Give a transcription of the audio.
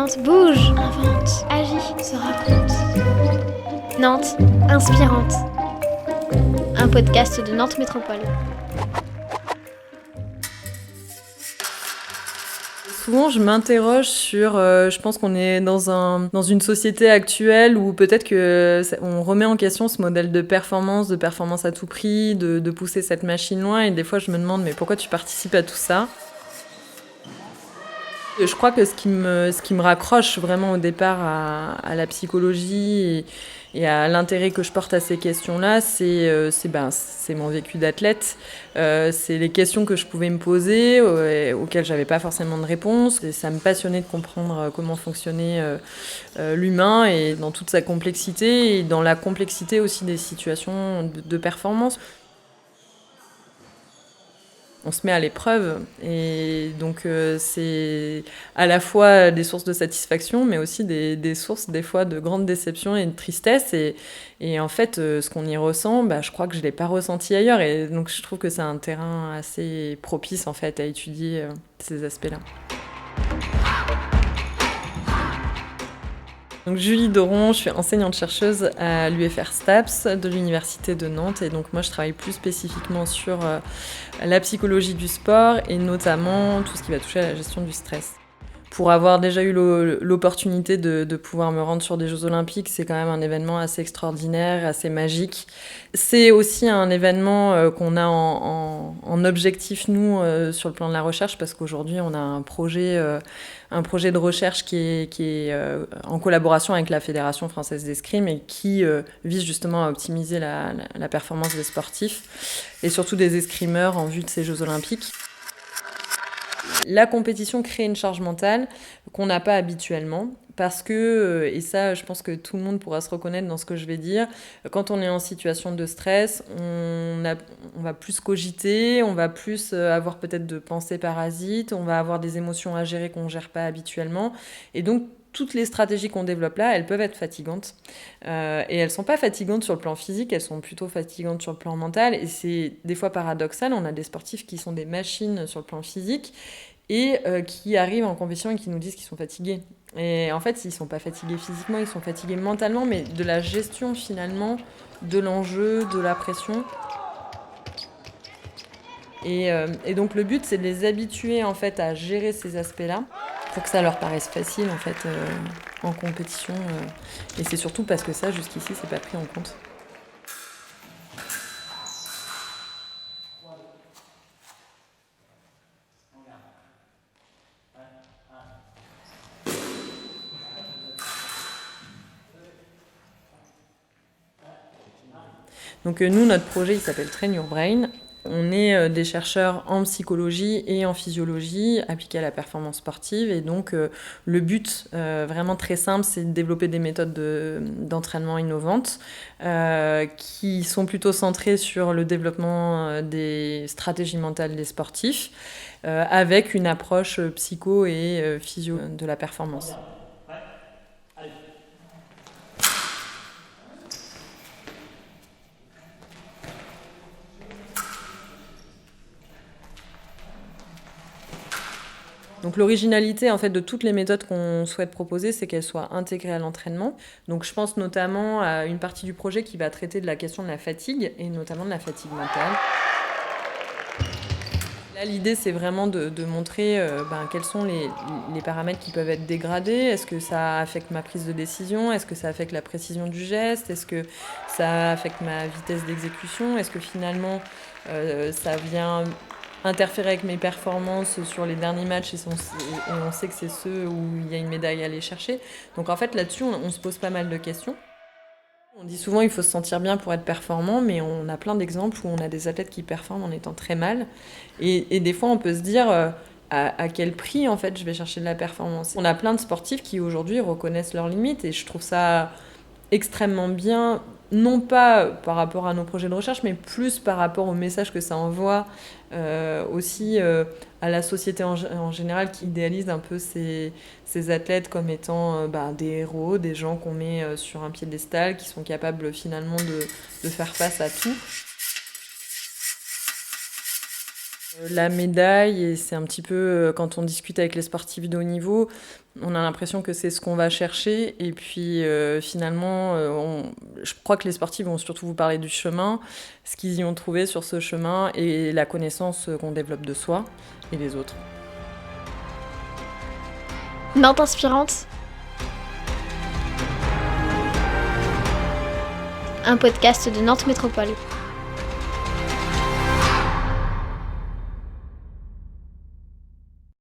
Nantes bouge, invente, agit, se raconte. Nantes, inspirante. Un podcast de Nantes Métropole. Souvent, je m'interroge sur. Je pense qu'on est dans une société actuelle où peut-être on remet en question ce modèle de performance à tout prix, de pousser cette machine loin. Et des fois, je me demande, mais pourquoi tu participes à tout ça ? Je crois que ce qui me raccroche vraiment au départ à la psychologie et à l'intérêt que je porte à ces questions-là, c'est mon vécu d'athlète. C'est les questions que je pouvais me poser, auxquelles j'avais pas forcément de réponse. Et ça me passionnait de comprendre comment fonctionnait l'humain et dans toute sa complexité et dans la complexité aussi des situations de performance. On se met à l'épreuve et donc c'est à la fois des sources de satisfaction mais aussi des sources des fois de grande déception et de tristesse et en fait ce qu'on y ressent, je crois que je ne l'ai pas ressenti ailleurs et donc je trouve que c'est un terrain assez propice en fait à étudier ces aspects-là. Donc Julie Doron, je suis enseignante-chercheuse à l'UFR STAPS de l'Université de Nantes et donc moi je travaille plus spécifiquement sur la psychologie du sport et notamment tout ce qui va toucher à la gestion du stress. Pour avoir déjà eu l'opportunité de pouvoir me rendre sur des Jeux Olympiques, c'est quand même un événement assez extraordinaire, assez magique. C'est aussi un événement qu'on a en objectif, nous, sur le plan de la recherche, parce qu'aujourd'hui, on a un projet de recherche qui est en collaboration avec la Fédération française d'escrime et qui vise justement à optimiser la performance des sportifs et surtout des escrimeurs en vue de ces Jeux Olympiques. La compétition crée une charge mentale qu'on n'a pas habituellement parce que, et ça je pense que tout le monde pourra se reconnaître dans ce que je vais dire, quand on est en situation de stress, on va plus cogiter, on va plus avoir peut-être de pensées parasites, on va avoir des émotions à gérer qu'on ne gère pas habituellement et donc toutes les stratégies qu'on développe là, elles peuvent être fatigantes. Et elles ne sont pas fatigantes sur le plan physique, elles sont plutôt fatigantes sur le plan mental. Et c'est des fois paradoxal, on a des sportifs qui sont des machines sur le plan physique et qui arrivent en compétition et qui nous disent qu'ils sont fatigués. Et en fait, ils ne sont pas fatigués physiquement, ils sont fatigués mentalement, mais de la gestion finalement, de l'enjeu, de la pression. Et donc le but, c'est de les habituer en fait à gérer ces aspects-là pour que ça leur paraisse facile en fait en compétition. Et c'est surtout parce que ça, jusqu'ici, c'est pas pris en compte. Donc nous, notre projet, il s'appelle Train Your Brain. On est des chercheurs en psychologie et en physiologie appliqués à la performance sportive. Et donc, le but, vraiment très simple, c'est de développer des méthodes d'entraînement innovantes qui sont plutôt centrées sur le développement des stratégies mentales des sportifs avec une approche psycho et physio de la performance. Donc l'originalité en fait de toutes les méthodes qu'on souhaite proposer, c'est qu'elles soient intégrées à l'entraînement. Donc je pense notamment à une partie du projet qui va traiter de la question de la fatigue et notamment de la fatigue mentale. Là, l'idée, c'est vraiment de montrer quels sont les paramètres qui peuvent être dégradés. Est-ce que ça affecte ma prise de décision ? Est-ce que ça affecte la précision du geste ? Est-ce que ça affecte ma vitesse d'exécution ? Est-ce que finalement, ça vient interférer avec mes performances sur les derniers matchs et on sait que c'est ceux où il y a une médaille à aller chercher. Donc en fait, là-dessus, on se pose pas mal de questions. On dit souvent qu'il faut se sentir bien pour être performant, mais on a plein d'exemples où on a des athlètes qui performent en étant très mal. Et des fois, on peut se dire à quel prix, en fait, je vais chercher de la performance. On a plein de sportifs qui, aujourd'hui, reconnaissent leurs limites et je trouve ça extrêmement bien, non pas par rapport à nos projets de recherche, mais plus par rapport au message que ça envoie aussi à la société en général qui idéalise un peu ces athlètes comme étant des héros, des gens qu'on met sur un piédestal, qui sont capables finalement de faire face à tout. La médaille, et c'est un petit peu quand on discute avec les sportifs de haut niveau, on a l'impression que c'est ce qu'on va chercher. Et puis finalement, je crois que les sportifs vont surtout vous parler du chemin, ce qu'ils y ont trouvé sur ce chemin et la connaissance qu'on développe de soi et des autres. Nantes Inspirante. Un podcast de Nantes Métropole.